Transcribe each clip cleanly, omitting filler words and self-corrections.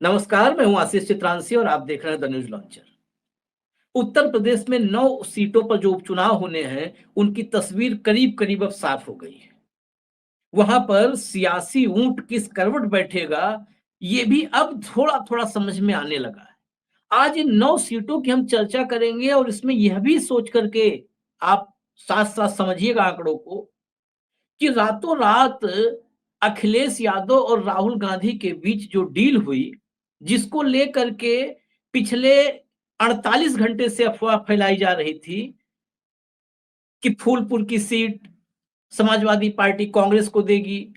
नमस्कार, मैं हूं आशीष चित्रांशी और आप देख रहे हैं the news launcher. Uttar Pradesh में 9 सीटों पर जो उपचुनाव होने हैं, उनकी तस्वीर करीब-करीब अब साफ हो गई है। वहां पर सियासी ऊंट किस करवट बैठेगा, ये भी अब थोड़ा-थोड़ा समझ में आने लगा है। आज इन 9 सीटों की हम चर्चा करेंगे और इसमें यह भी सोच करके आप साथ-साथ समझिएगा आंकड़ों को कि रातों रात अखिलेश यादव और राहुल गांधी के बीच जो डील हुई, जिसको लेकर के पिछले 48 घंटे से अफवाह फैलाई जा रही थी कि फूलपुर की सीट समाजवादी पार्टी कांग्रेस को देगी,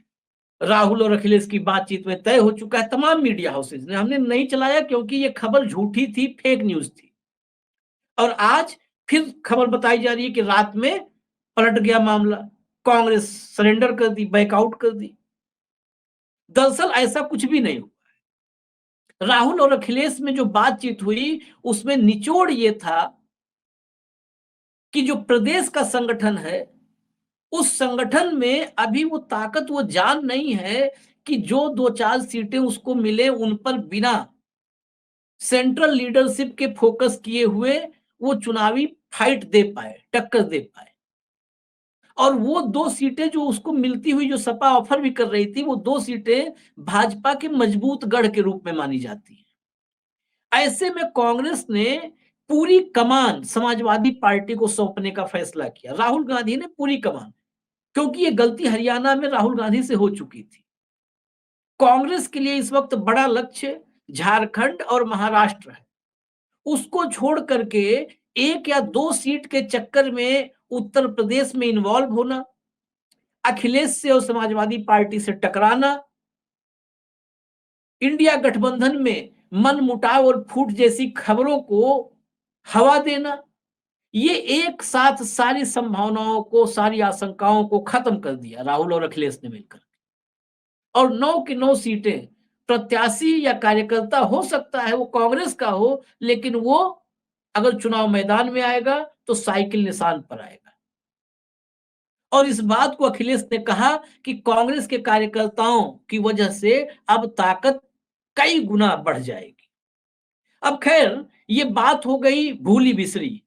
राहुल और अखिलेश की बातचीत में तय हो चुका है। तमाम मीडिया हाउसेज ने, हमने नहीं चलाया क्योंकि ये खबर झूठी थी, फेक न्यूज थी। और आज फिर खबर बताई जा रही है कि रात में पलट गया मामला, कांग्रेस सरेंडर कर दी, बैकआउट कर दी। दरअसल ऐसा कुछ भी नहीं हुआ। राहुल और अखिलेश में जो बातचीत हुई, उसमें निचोड़ ये था कि जो प्रदेश का संगठन है, उस संगठन में अभी वो ताकत, वो जान नहीं है कि जो 2-4 सीटें उसको मिले, उन पर बिना सेंट्रल लीडरशिप के फोकस किए हुए वो चुनावी फाइट दे पाए, टक्कर दे पाए। और वो 2 सीटें जो उसको मिलती हुई, जो सपा ऑफर भी कर रही थी, वो 2 सीटें भाजपा के मजबूत गढ़ के रूप में मानी जाती हैं। ऐसे में कांग्रेस ने पूरी कमान समाजवादी पार्टी को सौंपने का फैसला किया। राहुल गांधी ने पूरी कमान, क्योंकि ये गलती हरियाणा में राहुल गांधी से हो चुकी थी। कांग्रेस के लिए इस वक्त बड़ा लक्ष्य झारखंड और महाराष्ट्र है। उसको छोड़ करके 1 या 2 सीट के चक्कर में उत्तर प्रदेश में इन्वॉल्व होना, अखिलेश से और समाजवादी पार्टी से टकराना, इंडिया गठबंधन में मनमुटाव और फूट जैसी खबरों को हवा देना, ये एक साथ सारी संभावनाओं को, सारी आशंकाओं को खत्म कर दिया राहुल और अखिलेश ने मिलकर। और 9 की 9 सीटें, प्रत्याशी या कार्यकर्ता हो सकता है वो कांग्रेस का हो, लेकिन वो अगर चुनाव मैदान में आएगा तो साइकिल निशान पर आएगा। और इस बात को अखिलेश ने कहा कि कांग्रेस के कार्यकर्ताओं की वजह से अब ताकत कई गुना बढ़ जाएगी। अब खैर, ये बात हो गई भूली बिसरी।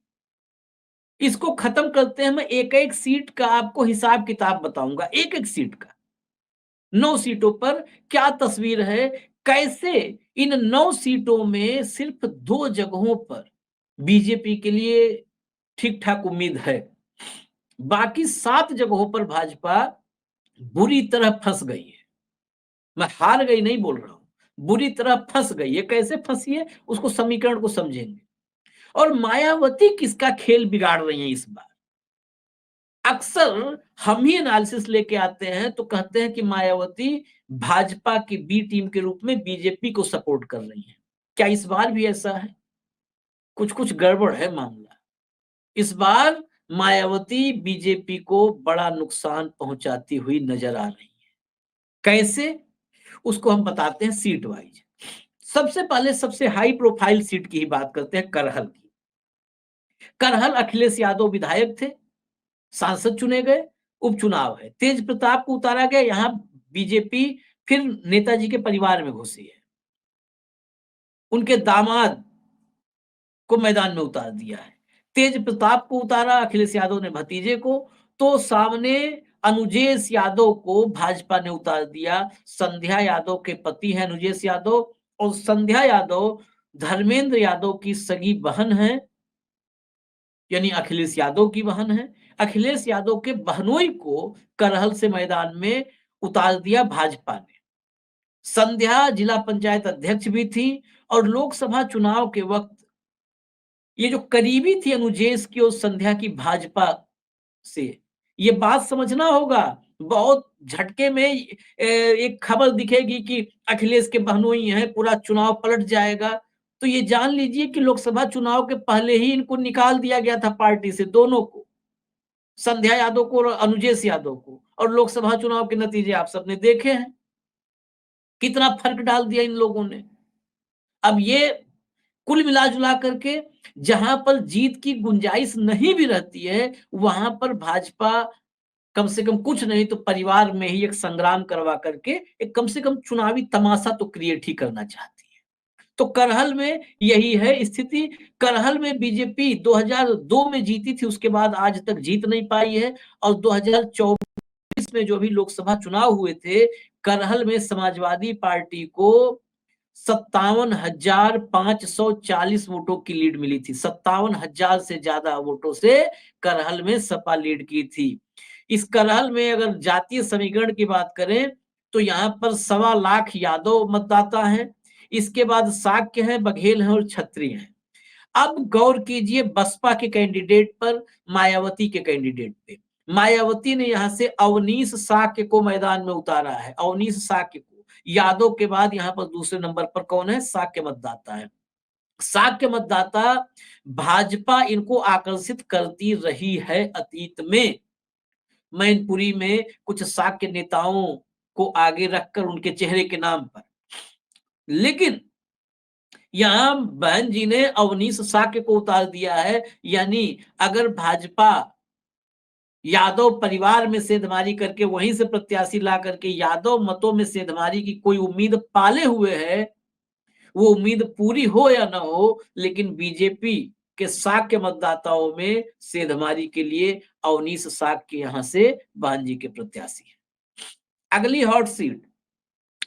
इसको खत्म करते हैं, मैं एक-एक सीट का आपको हिसाब किताब बताऊंगा, एक-एक सीट का। 9 सीटों पर क्या तस्वीर है, कैसे इन 9 सीटों में सिर्फ 2 जगहों पर बीजेपी के लिए ठीक-ठाक उम्मीद है। बाकी 7 जगहों पर भाजपा बुरी तरह फंस गई है। मैं हार गई नहीं बोल रहा हूं, बुरी तरह फंस गई है। कैसे फंसी है, उसको समीकरण को समझेंगे। और मायावती किसका खेल बिगाड़ रही है इस बार। अक्सर हम ही एनालिसिस लेके आते हैं तो कहते हैं कि मायावती भाजपा की बी टीम के रूप में बीजेपी को सपोर्ट कर रही है। क्या इस बार भी ऐसा है? कुछ कुछ गड़बड़ है मामला। इस बार मायावती बीजेपी को बड़ा नुकसान पहुंचाती हुई नजर आ रही है। कैसे, उसको हम बताते हैं सीट वाइज। सबसे पहले सबसे हाई प्रोफाइल सीट की ही बात करते हैं, करहल की। करहल अखिलेश यादव विधायक थे, सांसद चुने गए, उपचुनाव है, तेज प्रताप को उतारा गया। यहाँ बीजेपी फिर नेताजी के परिवार में घुसी है, उनके दामाद को मैदान में उतार दिया है। तेज प्रताप को उतारा, अखिलेश यादव ने भतीजे को, तो सामने अनुजेश यादव को भाजपा ने उतार दिया। संध्या यादव के पति हैं अनुजेश यादव, और संध्या यादव धर्मेंद्र यादव की सगी बहन है, यानी अखिलेश यादव की बहन है। अखिलेश यादव के बहनोई को करहल से मैदान में उतार दिया भाजपा ने। संध्या जिला पंचायत अध्यक्ष भी थी, और लोकसभा चुनाव के वक्त ये जो करीबी थी अनुजेश की और संध्या की भाजपा से, ये बात समझना होगा। बहुत झटके में एक खबर दिखेगी कि अखिलेश के बहनोई हैं, पूरा चुनाव पलट जाएगा, तो ये जान लीजिए कि लोकसभा चुनाव के पहले ही इनको निकाल दिया गया था पार्टी से, दोनों को, संध्या यादव को और अनुजेश यादव को। और लोकसभा चुनाव के नतीजे आप सबने देखे हैं, कितना फर्क डाल दिया इन लोगों ने। अब ये कुल मिला जुला करके जहां पर जीत की गुंजाइश नहीं भी रहती है, वहां पर भाजपा कम से कम कुछ नहीं तो परिवार में ही एक संग्राम करवा करके एक कम से कम चुनावी तमाशा तो क्रिएट ही करना चाहती है। तो करहल में यही है स्थिति। करहल में बीजेपी 2002 में जीती थी, उसके बाद आज तक जीत नहीं पाई है। और 2024 में जो भी लोकसभा चुनाव हुए थे, करहल में समाजवादी पार्टी को 57,540 वोटों की लीड मिली थी। 57,000 से ज्यादा वोटों से करहल में सपा लीड की थी। इस करहल में अगर जातीय समीकरण की बात करें तो यहाँ पर 1.25 लाख यादव मतदाता हैं। इसके बाद शाक्य हैं, बघेल हैं और क्षत्रिय हैं। अब गौर कीजिए बसपा के कैंडिडेट पर, मायावती के कैंडिडेट पे। मायावती ने यहां से अवनीश शाक्य को मैदान में उतारा है, अवनीश शाक्य को। यादव के बाद यहां पर दूसरे नंबर पर कौन है? शाक्य मतदाता है। शाक्य मतदाता, भाजपा इनको आकर्षित करती रही है अतीत में। मैनपुरी में कुछ शाक्य नेताओं को आगे रखकर उनके चेहरे के नाम पर। लेकिन यहां बहन जी ने अवनीश शाक्य को उतार दिया है। यानी अगर भाजपा यादव परिवार में सेंधमारी करके वहीं से प्रत्याशी ला करके यादव मतों में सेंधमारी की कोई उम्मीद पाले हुए है, वो उम्मीद पूरी हो या ना हो, लेकिन बीजेपी के शाक्य मतदाताओं में सेंधमारी के लिए अवनीश शाक्य यहां से बहन जी के प्रत्याशी है। अगली हॉट सीट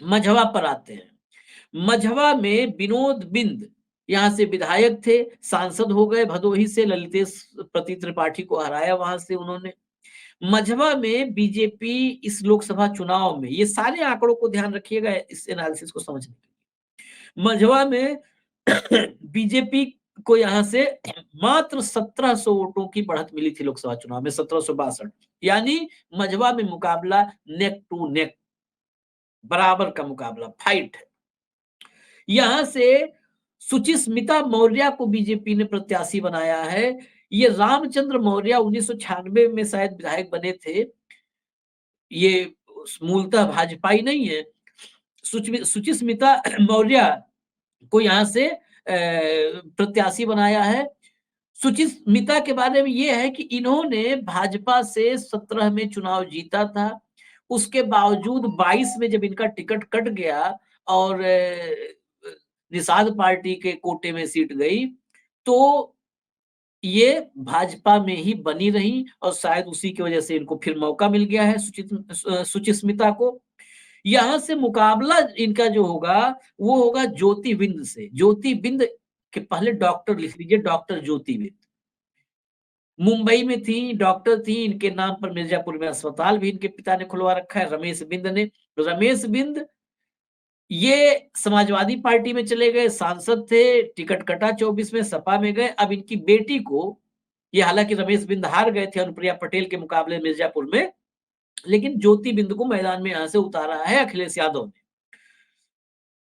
मझवा पर आते हैं। मझवा में विनोद बिंद यहां से विधायक थे, सांसद हो गए भदोही से, ललितेश प्रति त्रिपाठी को हराया वहां से उन्होंने। मझवा में बीजेपी इस लोकसभा चुनाव में, ये सारे आंकड़ों को ध्यान रखिएगा इस एनालिसिस को समझने के लिए, मझवा में बीजेपी को यहां से मात्र 1700 वोटों की बढ़त मिली थी लोकसभा चुनाव में, 1762। यानी मझवा में मुकाबला नेक टू नेक, बराबर का मुकाबला, फाइट है। यहां से सुचिस्मिता मौर्य को बीजेपी ने प्रत्याशी बनाया है। ये रामचंद्र मौर्य 1996 में शायद विधायक बने थे। ये मूलतः भाजपाई नहीं है। सुचिस्मिता मौर्य को यहां से प्रत्याशी बनाया है। सुचिस्मिता के बारे में यह है कि इन्होंने भाजपा से 17 में चुनाव जीता था। उसके बावजूद 22 में जब इनका टिकट कट गया और निषाद पार्टी के कोटे में सीट गई, तो ये भाजपा में ही बनी रही और शायद उसी की वजह से इनको फिर मौका मिल गया है सुचिस्मिता को। यहां से मुकाबला इनका जो होगा वो होगा ज्योति बिंद से। ज्योति बिंद के पहले डॉक्टर लिख लीजिए, डॉक्टर ज्योति बिंद मुंबई में थी, डॉक्टर थी। इनके नाम पर मिर्जापुर में अस्पताल भी इनके पिता ने खुलवा रखा है, रमेश बिंद ने। रमेश बिंद ये समाजवादी पार्टी में चले गए, सांसद थे, टिकट कटा 24 में, सपा में गए। अब इनकी बेटी को, ये हालांकि रमेश बिंद हार गए थे अनुप्रिया पटेल के मुकाबले मिर्जापुर में, लेकिन ज्योति बिंद को मैदान में यहां से उतारा है अखिलेश यादव ने।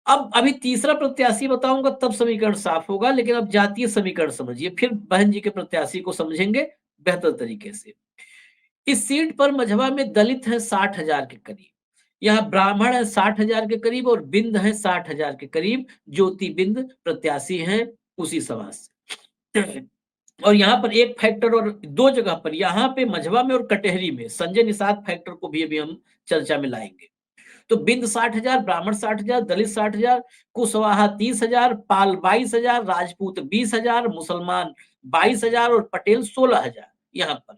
अब अभी तीसरा प्रत्याशी बताऊंगा तब समीकरण साफ होगा, लेकिन अब जातीय समीकरण समझिए, फिर बहन जी के प्रत्याशी को समझेंगे बेहतर तरीके से। इस सीट पर मझवा में दलित है 60,000 के करीब, यहाँ ब्राह्मण है 60,000 के करीब और बिंद है 60,000 के करीब। ज्योति बिंद प्रत्याशी हैं उसी समाज से। और यहाँ पर एक फैक्टर और दो जगह पर, यहाँ पे मझवा में और कटेहरी में संजय निषाद फैक्टर को भी अभी हम चर्चा में लाएंगे। तो बिंद 60,000, ब्राह्मण 60,000, दलित 60,000, कुशवाहा 30,000, पाल 22,000, राजपूत 20,000, मुसलमान 22,000 और पटेल 16,000। यहाँ पर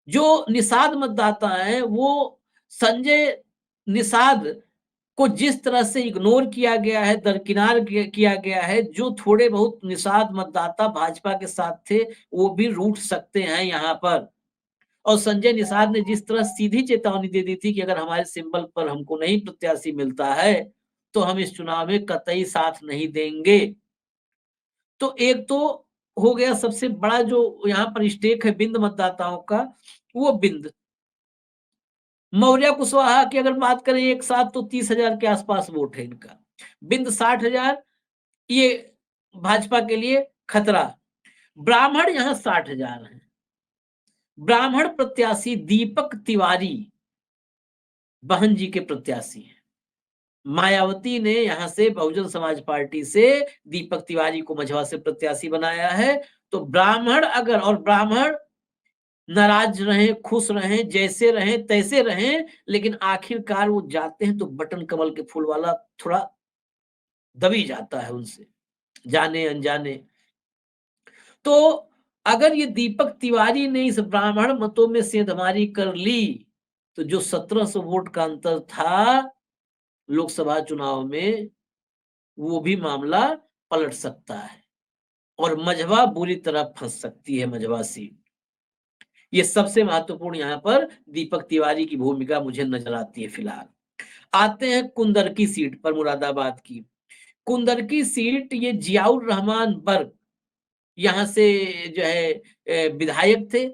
जो निषाद मतदाता है वो संजय निषाद को जिस तरह से इग्नोर किया गया है, दरकिनार किया गया है, जो थोड़े बहुत निषाद मतदाता भाजपा के साथ थे वो भी रूठ सकते हैं यहाँ पर। और संजय निषाद ने जिस तरह सीधी चेतावनी दे दी थी कि अगर हमारे सिंबल पर हमको नहीं प्रत्याशी मिलता है तो हम इस चुनाव में कतई साथ नहीं देंगे। तो एक तो हो गया सबसे बड़ा जो यहाँ पर स्टेक है बिंद मतदाताओं का, वो बिंद। मौर्य कुशवाहा की अगर बात करें एक साथ तो 30,000 के आसपास वोट है इनका। बिंद 60,000, ये भाजपा के लिए खतरा। ब्राह्मण यहाँ 60,000 है। ब्राह्मण प्रत्याशी दीपक तिवारी बहन जी के प्रत्याशी हैं। मायावती ने यहां से बहुजन समाज पार्टी से दीपक तिवारी को मझवा से प्रत्याशी बनाया है। तो ब्राह्मण अगर, और ब्राह्मण नाराज रहे, खुश रहे, जैसे रहे तैसे रहे, लेकिन आखिरकार वो जाते हैं तो बटन कमल के फूल वाला थोड़ा दबी जाता है उनसे, जाने अनजाने। तो अगर ये दीपक तिवारी ने इस ब्राह्मण मतों में सेंधमारी कर ली, तो जो 1700 वोट का अंतर था लोकसभा चुनाव में, वो भी मामला पलट सकता है और मझवा बुरी तरह फंस सकती है, मझवा सीट। ये सबसे महत्वपूर्ण यहाँ पर दीपक तिवारी की भूमिका मुझे नजर आती है फिलहाल। आते हैं कुंदरकी सीट पर, मुरादाबाद की। कुंदरकी सीट ये जियाउर रहमान बर्क यहाँ से जो है विधायक थे।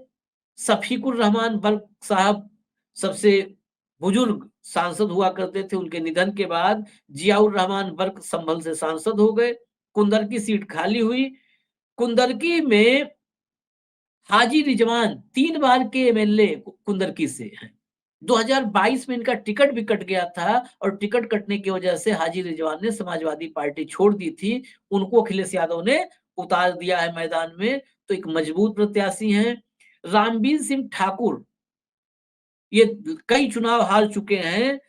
शफीकुर रहमान बर्क साहब सबसे बुजुर्ग सांसद हुआ करते थे। उनके निधन के बाद जियाउर रहमान बर्क संभल से सांसद हो गए। कुंदरकी सीट खाली हुई। कुंदरकी में हाजी रिजवान 3 बार के एमएलए कुंदरकी से हैं। 2022 में इनका टिकट भी कट गया था और टिकट कटने की वजह से हाजी रिजवान ने समाजवादी पार्टी छोड़ दी थी। उनको अखिलेश यादव ने उतार दिया है मैदान में, तो एक मजबूत प्रत्याशी हैं। रामबीर सिंह ठाकुर, ये कई चुनाव हार चुके हैं,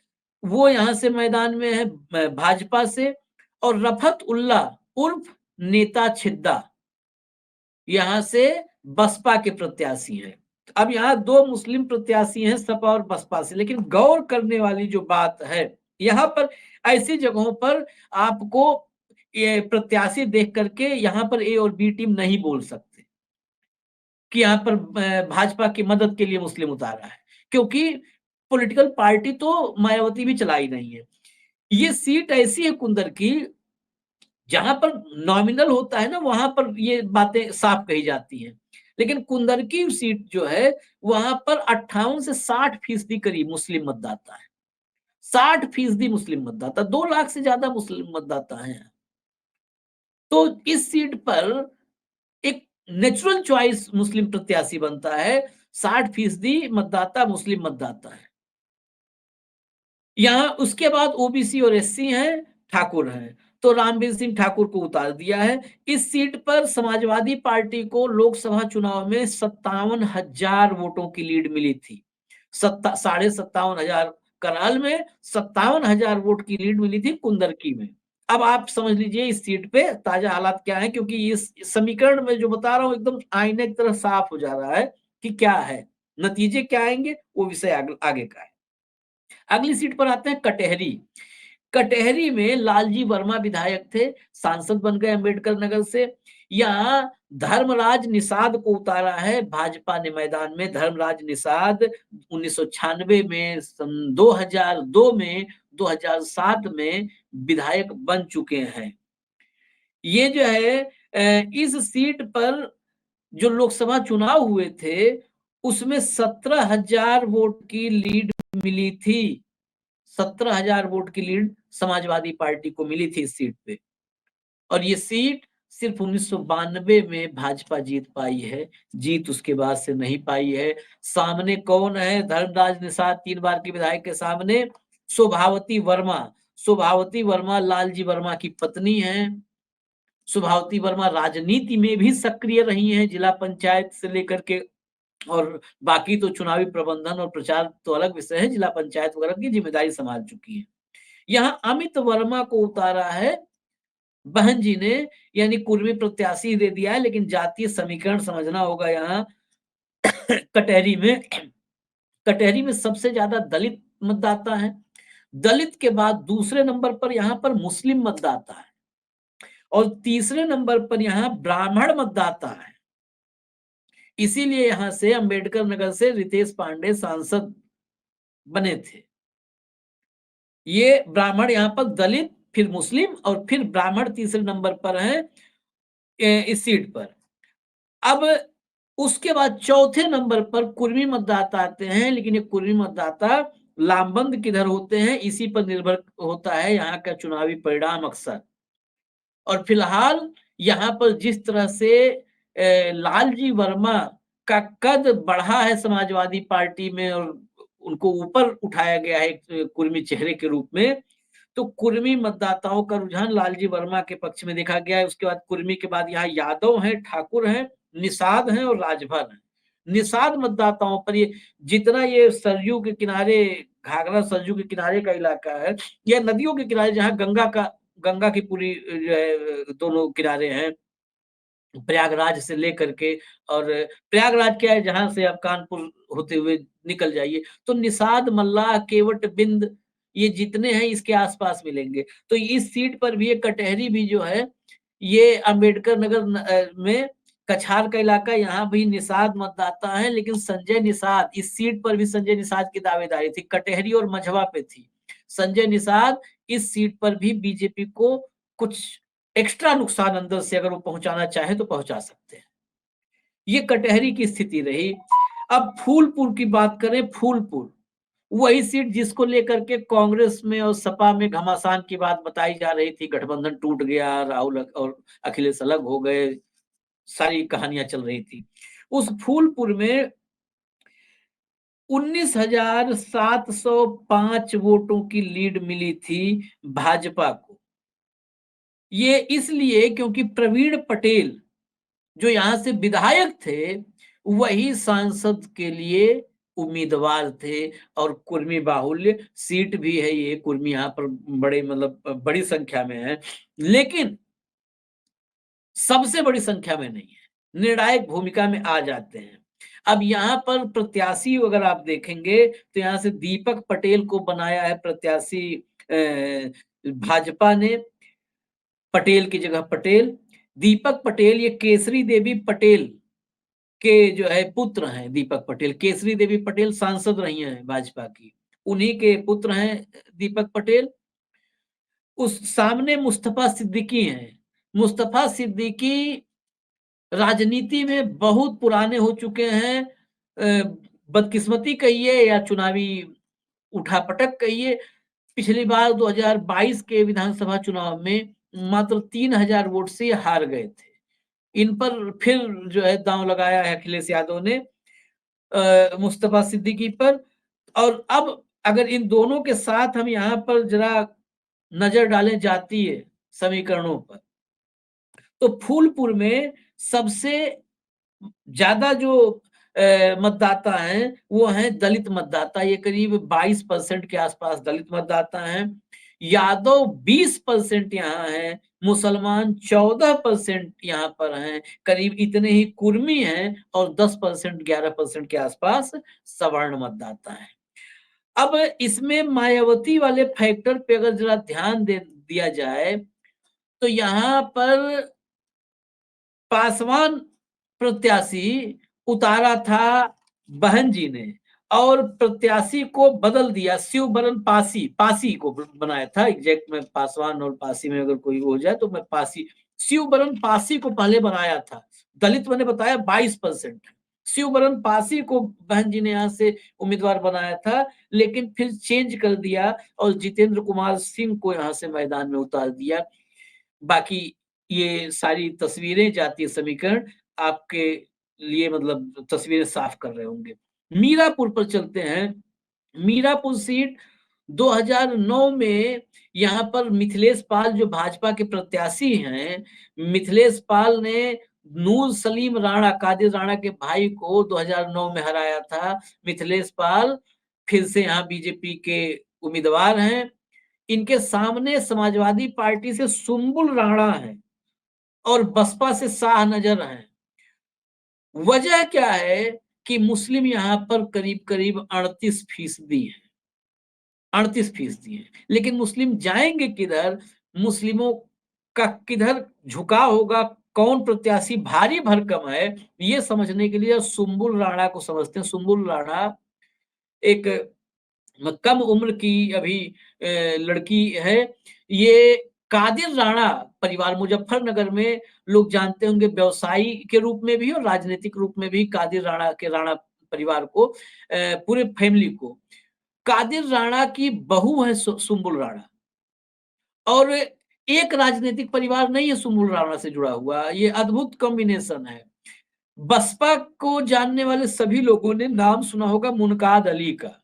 वो यहाँ से मैदान में है भाजपा से। और रफत उल्ला उर्फ नेता छिद्दा यहाँ से बसपा के प्रत्याशी हैं। अब यहाँ 2 मुस्लिम प्रत्याशी हैं सपा और बसपा से, लेकिन गौर करने वाली जो बात है, यहाँ पर ऐसी जगहों पर आपको ये प्रत्याशी देख करके यहाँ पर ए और बी टीम नहीं बोल सकते कि यहाँ पर भाजपा की मदद के लिए मुस्लिम उतारा है, क्योंकि पॉलिटिकल पार्टी तो मायावती भी चला ही नहीं है। ये सीट ऐसी है कुंदर की, जहां पर नॉमिनल होता है ना, वहां पर ये बातें साफ कही जाती हैं। लेकिन कुंदरकी सीट जो है, वहां पर 58 से 60% करीब मुस्लिम मतदाता है। 60% मुस्लिम मतदाता, 2 लाख से ज्यादा मुस्लिम मतदाता हैं। तो इस सीट पर एक नेचुरल चॉइस मुस्लिम प्रत्याशी बनता है। 60% मतदाता मुस्लिम मतदाता है। यहाँ उसके बाद ओबीसी और एससी हैं, ठाकुर हैं। तो रामबीर सिंह ठाकुर को उतार दिया है। इस सीट पर समाजवादी पार्टी को लोकसभा चुनाव में 57,000 वोटों की लीड मिली थी। 57,500 कराल में 57,000 वोट की लीड मिली थी कुंदरकी में। अब आप समझ लीजिए इस सीट पे ताजा हालात क्या है, क्योंकि इस समीकरण में जो बता रहा हूं एकदम आईने की तरह साफ हो जा रहा है कि क्या है, नतीजे क्या आएंगे, वो विषय आगे का है। अगली सीट पर आते हैं कटेहरी। कटेहरी में लालजी वर्मा विधायक थे, सांसद बन गए अम्बेडकर नगर से। यहाँ धर्मराज निषाद को उतारा है भाजपा ने मैदान में। धर्मराज निषाद 1996 में, सन 2002 में, 2007 में विधायक बन चुके हैं। ये जो है इस सीट पर जो लोकसभा चुनाव हुए थे, उसमें 17,000 वोट की लीड मिली थी। 17,000 वोट की लीड समाजवादी पार्टी को मिली थी इस सीट पे। और ये सीट सिर्फ 1992 में भाजपा जीत पाई है, जीत उसके बाद से नहीं पाई है। सामने कौन है धर्मराज निषाद 3 बार के विधायक के सामने? शोभावती वर्मा। शोभावती वर्मा लालजी वर्मा की पत्नी है। शोभावती वर्मा राजनीति में भी सक्रिय रही हैं, जिला पंचायत से लेकर के, और बाकी तो चुनावी प्रबंधन और प्रचार तो अलग विषय है, जिला पंचायत वगैरह की जिम्मेदारी संभाल चुकी है। यहाँ अमित वर्मा को उतारा है बहन जी ने, यानी कुर्मी प्रत्याशी दे दिया है, लेकिन जातीय समीकरण समझना होगा यहाँ। कटहरी में कटहरी में सबसे ज्यादा दलित मतदाता है। दलित के बाद दूसरे नंबर पर यहाँ पर मुस्लिम मतदाता है और तीसरे नंबर पर यहाँ ब्राह्मण मतदाता है। इसीलिए यहाँ से अंबेडकर नगर से रितेश पांडे सांसद बने थे। ये ब्राह्मण यहाँ पर दलित, फिर मुस्लिम और फिर ब्राह्मण तीसरे नंबर पर है इस सीट पर। अब उसके बाद चौथे नंबर पर कुर्मी मतदाता आते हैं, लेकिन ये कुर्मी मतदाता लामबंद किधर होते हैं, इसी पर निर्भर होता है यहाँ का चुनावी परिणाम अक्सर। और फिलहाल यहाँ पर जिस तरह से लालजी वर्मा का कद बढ़ा है समाजवादी पार्टी में और उनको ऊपर उठाया गया है एक कुर्मी चेहरे के रूप में, तो कुर्मी मतदाताओं का रुझान लालजी वर्मा के पक्ष में देखा गया है। उसके बाद कुर्मी के बाद यहाँ यादव हैं, ठाकुर हैं, निषाद हैं और राजभर हैं। निषाद मतदाताओं पर ये जितना ये सरयू के किनारे, घाघरा सरयू के किनारे का इलाका है, या नदियों के किनारे जहाँ गंगा का गंगा की पूरी जो है दोनों किनारे हैं, प्रयागराज से लेकर के, और प्रयागराज क्या है, जहाँ से आप कानपुर होते हुए निकल जाइए, तो निषाद, मल्लाह, केवट, बिंद, ये जितने हैं इसके आस-पास मिलेंगे। तो इस सीट पर भी एक कटहरी भी जो है, ये अम्बेडकर नगर में कछार का इलाका, यहाँ भी निषाद मतदाता है, लेकिन संजय निषाद, इस सीट पर भी संजय निषाद की दावेदारी थी, कटहरी और मझवा पे थी। संजय निषाद इस सीट पर भी बीजेपी को कुछ एक्स्ट्रा नुकसान अंदर से अगर वो पहुँचाना चाहे तो पहुँचा सकते हैं। ये कटहरी की स्थिति रही। अब फूलपुर की बात करें, फूलपुर, वही सीट जिसको लेकर के कांग्रेस में और सपा में घमासान की बात बताई जा रही थी, गठबंधन टूट गया, राहुल और अखिलेश अलग हो गए, सारी कहानियाँ चल रही थी। उस फूलपुर में 19,705 वोटों की लीड मिली थी भाजपा को। ये इसलिए क्योंकि प्रवीण पटेल जो यहाँ से विधायक थे, वही सांसद के लिए उम्मीदवार थे, और कुर्मी बाहुल्य सीट भी है ये, कुर्मी यहाँ पर बड़े मतलब बड़ी संख्या में है, लेकिन सबसे बड़ी संख्या में नहीं है, निर्णायक भूमिका में आ जाते हैं। अब यहाँ पर प्रत्याशी अगर आप देखेंगे, तो यहाँ से दीपक पटेल को बनाया है प्रत्याशी भाजपा ने, पटेल की जगह पटेल। दीपक पटेल ये केसरी देवी पटेल के जो है पुत्र हैं, दीपक पटेल। केसरी देवी पटेल सांसद रही हैं भाजपा की, उन्हीं के पुत्र हैं दीपक पटेल। उस सामने मुस्तफा सिद्दीकी हैं। मुस्तफा सिद्दीकी राजनीति में बहुत पुराने हो चुके हैं। बदकिस्मती कहिए या चुनावी उठापटक कहिए, पिछली बार 2022 के विधानसभा चुनाव में मात्र 3,000 वोट से ये हार गए थे। इन पर फिर जो है दांव लगाया है अखिलेश यादव ने मुस्तफा सिद्दीकी पर। और अब अगर इन दोनों के साथ हम यहाँ पर जरा नजर डालें जातीय समीकरणों पर, तो फूलपुर में सबसे ज्यादा जो मतदाता हैं वो हैं दलित मतदाता, ये करीब 22% के आसपास दलित मतदाता हैं। यादव 20% यहाँ है, मुसलमान 14% यहाँ पर हैं, करीब इतने ही कुर्मी हैं, और 10% 11% के आसपास सवर्ण मतदाता हैं। अब इसमें मायावती वाले फैक्टर पे अगर जरा ध्यान दे दिया जाए, तो यहाँ पर पासवान प्रत्याशी उतारा था बहन जी ने, और प्रत्याशी को बदल दिया, शिवबरन पासी, पासी को बनाया था। एग्जैक्ट में पासवान और पासी में अगर कोई हो जाए तो मैं पासी, शिवबरन पासी को पहले बनाया था। दलित मैंने बताया 22%, शिवबरन पासी को बहन जी ने यहाँ से उम्मीदवार बनाया था, लेकिन फिर चेंज कर दिया और जितेंद्र कुमार सिंह को यहाँ से मैदान में उतार दिया। बाकी ये सारी तस्वीरें, जातीय समीकरण आपके लिए मतलब तस्वीरें साफ कर रहे होंगे। मीरापुर पर चलते हैं। मीरापुर सीट 2009 में यहाँ पर मिथिलेश पाल जो भाजपा के प्रत्याशी हैं, मिथिलेश पाल ने नूर सलीम राणा, कादिर राणा के भाई को 2009 में हराया था। मिथिलेश पाल फिर से यहाँ बीजेपी के उम्मीदवार हैं। इनके सामने समाजवादी पार्टी से सुम्बुल राणा है और बसपा से शाह नजर हैं। वजह क्या है कि मुस्लिम यहाँ पर करीब-करीब 38% है, 38% है। लेकिन मुस्लिम जाएंगे किधर? मुस्लिमों का किधर झुकाव होगा? कौन प्रत्याशी भारी भरकम है? ये समझने के लिए सुम्बुल राणा को समझते हैं। सुम्बुल राणा एक कम उम्र की अभी लड़की है। ये कादिर राणा परिवार, मुजफ्फरनगर में लोग जानते होंगे व्यवसायी के रूप में भी और राजनीतिक रूप में भी कादिर राणा के राणा परिवार को, पूरे फैमिली को। कादिर राणा की बहू है सुम्बुल राणा, और एक राजनीतिक परिवार नहीं है सुम्बुल राणा से जुड़ा हुआ, ये अद्भुत कॉम्बिनेशन है। बसपा को जानने वाले सभी लोगों ने नाम सुना होगा मुनकाद अली का।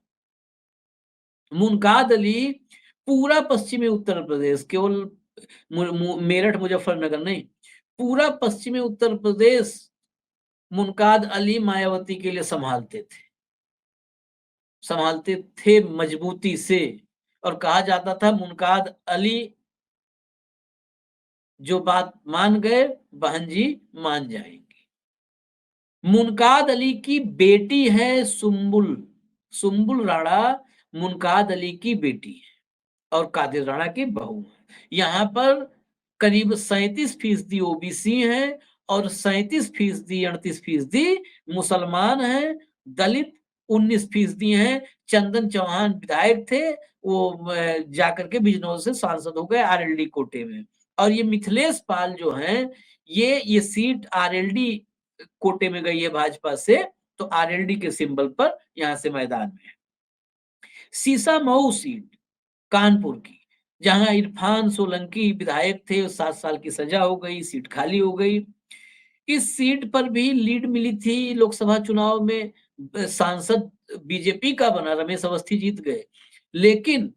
मुनकाद अली पूरा पश्चिमी उत्तर प्रदेश, केवल मेरठ मुजफ्फरनगर नहीं, पूरा पश्चिमी उत्तर प्रदेश मुनकाद अली मायावती के लिए संभालते थे मजबूती से। और कहा जाता था मुनकाद अली जो बात मान गए बहन जी मान जाएंगी। मुनकाद अली की बेटी है सुम्बुल। सुम्बुल राणा मुनकाद अली की बेटी है और कादिर राणा की बहू है। यहाँ पर करीब 37% ओबीसी हैं और 37% 38% मुसलमान हैं। दलित 19% हैं। चंदन चौहान विधायक थे, वो जाकर के बिजनौर से सांसद हो गए आरएलडी कोटे में। और ये मिथिलेश पाल जो हैं, ये सीट आरएलडी कोटे में गई है भाजपा से, तो आरएलडी के सिंबल पर यहाँ से मैदान में है। सीसामऊ सीट कानपुर की, जहां इरफान सोलंकी विधायक थे, 7 साल की सजा हो गई, सीट खाली हो गई। इस सीट पर भी लीड मिली थी लोकसभा चुनाव में, सांसद बीजेपी का बना रमेश अवस्थी जीत गए, लेकिन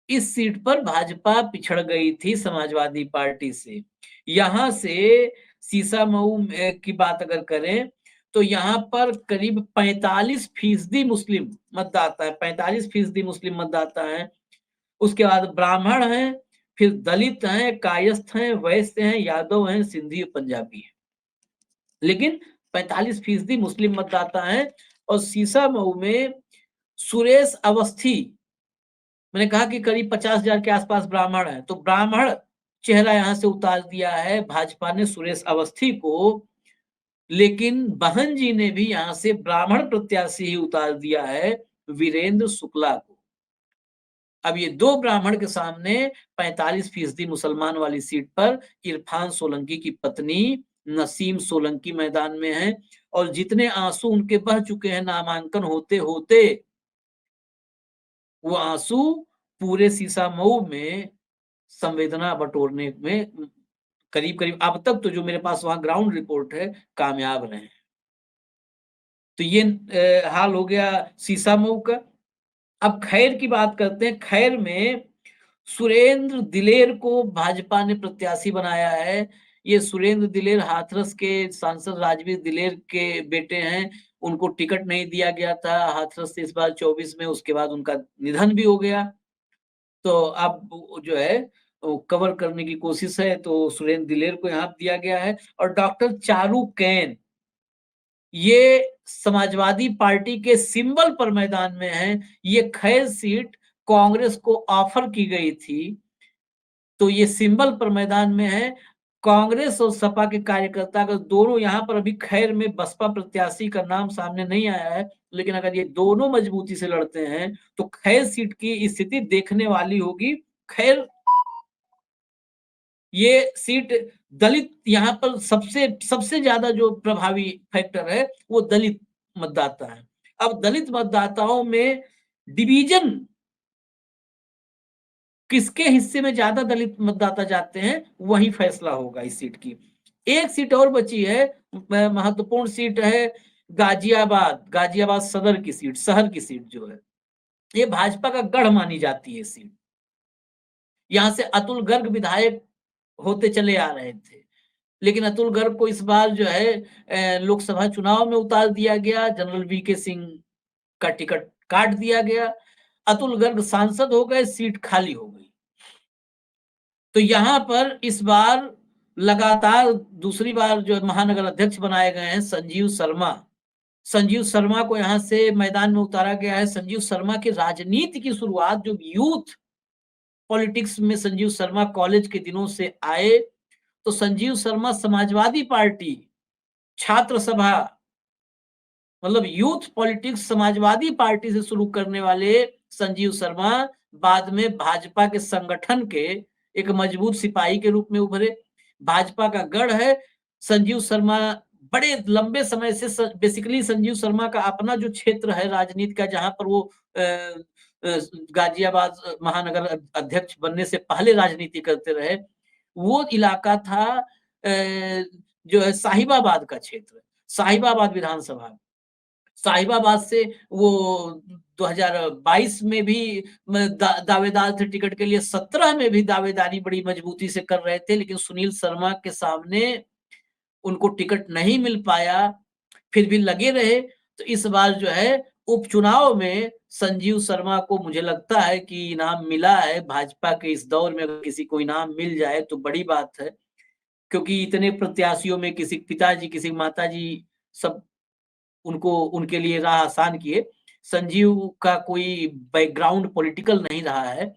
इस सीट पर भाजपा पिछड़ गई थी समाजवादी पार्टी से। यहां से सीसामऊ की बात अगर करें तो यहाँ पर करीब 45% मुस्लिम मतदाता है, 45% मुस्लिम मतदाता है। उसके बाद ब्राह्मण हैं, फिर दलित हैं, कायस्थ हैं, वैश्य हैं, यादव हैं, सिंधी और पंजाबी हैं। लेकिन 45% मुस्लिम मतदाता हैं। और सीसामऊ में सुरेश अवस्थी, मैंने कहा कि करीब 50,000 के आसपास ब्राह्मण है, तो ब्राह्मण चेहरा यहां से उतार दिया है भाजपा ने सुरेश अवस्थी को। लेकिन बहन जी ने भी यहां से ब्राह्मण प्रत्याशी ही उतार दिया है, वीरेंद्र शुक्ला को। अब ये दो ब्राह्मण के सामने 45% मुसलमान वाली सीट पर इरफान सोलंकी की पत्नी नसीम सोलंकी मैदान में है। और जितने आंसू उनके बह चुके हैं नामांकन होते होते, वो आंसू पूरे सीसामऊ में संवेदना बटोरने में करीब करीब अब तक तो जो मेरे पास वहां ग्राउंड रिपोर्ट है कामयाब रहे हैं। तो ये हाल हो गया सीसामऊ का। अब खैर की बात करते हैं। खैर में सुरेंद्र दिलेर को भाजपा ने प्रत्याशी बनाया है। ये सुरेंद्र दिलेर हाथरस के सांसद राजवीर दिलेर के बेटे हैं। उनको टिकट नहीं दिया गया था हाथरस से इस बार 24 में, उसके बाद उनका निधन भी हो गया। तो अब जो है कवर करने की कोशिश है, तो सुरेंद्र दिलेर को यहाँ दिया गया है। और डॉक्टर चारू कैन, ये समाजवादी पार्टी के सिंबल पर मैदान में है। ये खैर सीट कांग्रेस को ऑफर की गई थी, तो ये सिंबल पर मैदान में है। कांग्रेस और सपा के कार्यकर्ता अगर दोनों यहाँ पर, अभी खैर में बसपा प्रत्याशी का नाम सामने नहीं आया है, लेकिन अगर ये दोनों मजबूती से लड़ते हैं तो खैर सीट की स्थिति देखने वाली होगी। खैर ये सीट दलित, यहाँ पर सबसे सबसे ज्यादा जो प्रभावी फैक्टर है वो दलित मतदाता है। अब दलित मतदाताओं में डिवीजन किसके हिस्से में ज्यादा दलित मतदाता जाते हैं, वही फैसला होगा इस सीट की। एक सीट और बची है, महत्वपूर्ण सीट है गाजियाबाद। गाजियाबाद सदर की सीट, शहर की सीट जो है, ये भाजपा का गढ़ मानी जाती है सीट। यहां से अतुल गर्ग विधायक होते चले आ रहे थे, लेकिन अतुल गर्ग को इस बार जो है लोकसभा चुनाव में उतार दिया गया, जनरल वीके सिंह का टिकट काट दिया गया, अतुल गर्ग सांसद हो गए, सीट खाली हो गई। तो यहाँ पर इस बार लगातार दूसरी बार जो महानगर अध्यक्ष बनाए गए हैं संजीव शर्मा, संजीव शर्मा को यहाँ से मैदान में उतारा गया है। संजीव शर्मा की राजनीति की शुरुआत जो यूथ पॉलिटिक्स में संजीव शर्मा कॉलेज के दिनों से आए, तो संजीव शर्मा समाजवादी पार्टी छात्र सभा, मतलब यूथ पॉलिटिक्स समाजवादी पार्टी से शुरू करने वाले संजीव शर्मा बाद में भाजपा के संगठन के एक मजबूत सिपाही के रूप में उभरे। भाजपा का गढ़ है संजीव शर्मा। बड़े लंबे समय से बेसिकली संजीव शर्मा का अपना जो क्षेत्र है राजनीति का, जहां पर वो गाजियाबाद महानगर अध्यक्ष बनने से पहले राजनीति करते रहे, वो इलाका था जो है साहिबाबाद का क्षेत्र, साहिबाबाद विधानसभा। साहिबाबाद से वो 2022 में भी दावेदार थे टिकट के लिए, 17 में भी दावेदारी बड़ी मजबूती से कर रहे थे, लेकिन सुनील शर्मा के सामने उनको टिकट नहीं मिल पाया, फिर भी लगे रहे। तो इस बार जो है उपचुनाव में संजीव शर्मा को मुझे लगता है कि इनाम मिला है। भाजपा के इस दौर में अगर किसी को इनाम मिल जाए तो बड़ी बात है। क्योंकि इतने प्रत्याशियों में किसी के पिताजी, किसी के माताजी सब उनको उनके लिए राह आसान किए। संजीव का कोई बैकग्राउंड पॉलिटिकल नहीं रहा है,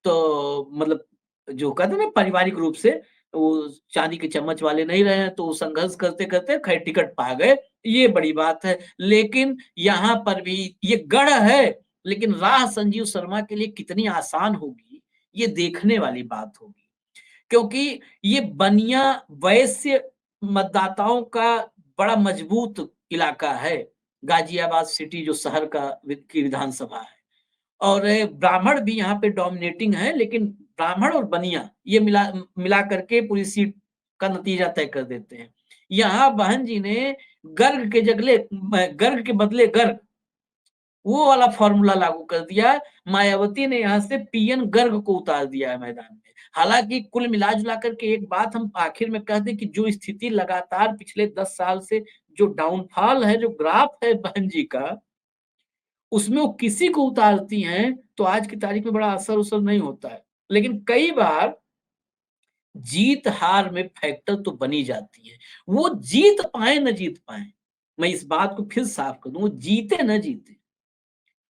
तो मतलब जो कहते हैं ना पारिवारिक रूप से वो चांदी के चम्मच वाले नहीं रहे हैं, तो वो संघर्ष करते-करते खैर टिकट पा गए, ये बड़ी बात है। लेकिन यहाँ पर भी ये गढ़ है, लेकिन राह संजीव शर्मा के लिए कितनी आसान होगी, ये देखने वाली बात होगी। क्योंकि ये बनिया वैश्य मतदाताओं का बड़ा मजबूत इलाका है, गाजियाबाद सिटी जो शहर का की विधानसभा है। और ब्राह्मण भी यहाँ पे डोमिनेटिंग है, लेकिन ब्राह्मण और बनिया ये मिला करके पूरी सीट का नतीजा तय कर देते हैं। यहाँ बहन जी ने गर्ग के बदले गर्ग वो वाला फॉर्मूला लागू कर दिया। मायावती ने यहाँ से पीएन गर्ग को उतार दिया है मैदान में। हालाँकि कुल मिला-जुला कर के एक बात हम आखिर में कह दें कि जो स्थिति लगातार पिछले 10 साल से जो डाउनफॉल है, जो ग्राफ है बहन जी का, उसमें वो किसी को उतारती हैं, तो आज की तारीख में बड़ा असर-उसर नहीं होता है। लेकिन कई बार जीत-हार में फैक्टर तो बनी जाती है। वो जीत पाएँ, ना जीत पाएँ, मैं इस बात को फिर साफ कर दूँ, वो जीते ना जीते,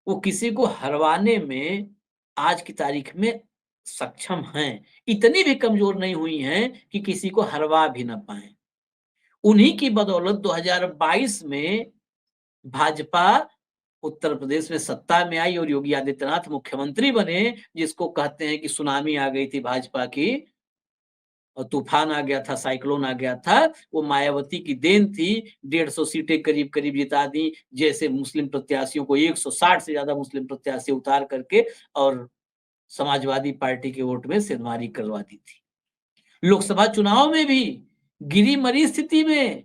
वो किसी को हरवाने में आज की तारीख में सक्षम हैं। इतनी भी कमज़ोर नहीं हुई हैं कि किसी को हरवा भी ना पाएँ। उन्हीं की बदौलत 2022 में भाजपा उत्तर प्रदेश में सत्ता में आई और योगी आदित्यनाथ मुख्यमंत्री बने, जिसको कहते हैं कि सुनामी आ गई थी भाजपा की और तूफान आ गया था, साइक्लोन आ गया था, वो मायावती की देन थी। 150 सीटें करीब-करीब जिता दी, जैसे मुस्लिम प्रत्याशियों को 160 से ज़्यादा मुस्लिम प्रत्याशी उतार करके और समाजवादी पार्टी के वोट में सेंधमारी करवा दी थी। लोकसभा चुनाव में भी गिरी-मरी स्थिति में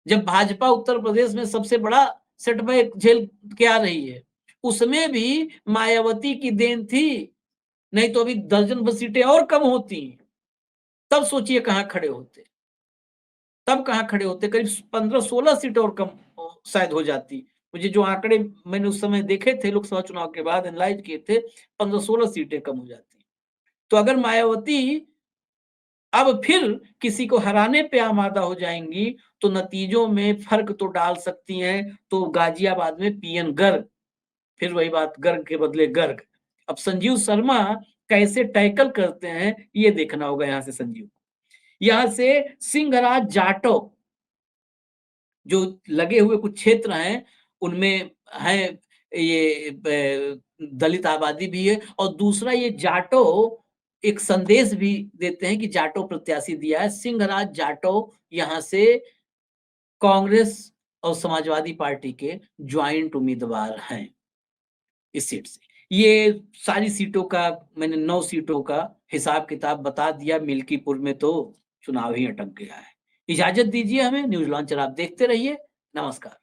जब भाजपा उत्तर प्रदेश में सबसे बड़ा सेटबैक झेल के आ रही है, उसमें भी मायावती की देन थी, नहीं तो अभी दर्जन भर सीटें और कम होती। तब सोचिए कहाँ खड़े होते, तब कहाँ खड़े होते, करीब 15-16 सीटें और कम शायद हो जाती। मुझे जो आंकड़े मैंने उस समय देखे थे लोकसभा चुनाव के बाद एनालाइज़ किए थे, 15-16 सीटें कम हो जाती। तो अगर मायावती अब फिर किसी को हराने पे आमादा हो जाएँगी, तो नतीजों में फ़र्क तो डाल सकती हैं, तो गाज़ियाबाद में पीएन गर्ग, फिर वही बात गर्ग के बदले गर्ग। अब संजीव शर्मा कैसे टैकल करते हैं, ये देखना होगा यहाँ से संजीव को। यहाँ से सिंहराज जाटव जो लगे हुए कुछ क्षेत्र हैं, उनमें है ये दलित आबादी भी है और दूसरा ये जाटव एक संदेश भी देते हैं कि जाटव प्रत्याशी दिया है। सिंहराज जाटव यहाँ से कांग्रेस और समाजवादी पार्टी के जॉइंट उम्मीदवार हैं इस सीट से। ये सारी सीटों का मैंने 9 सीटों का हिसाब-किताब बता दिया, मिल्कीपुर में तो चुनाव ही अटक गया है। इजाज़त दीजिए हमें, न्यूज़ लॉन्चर आप देखते रहिए। नमस्कार।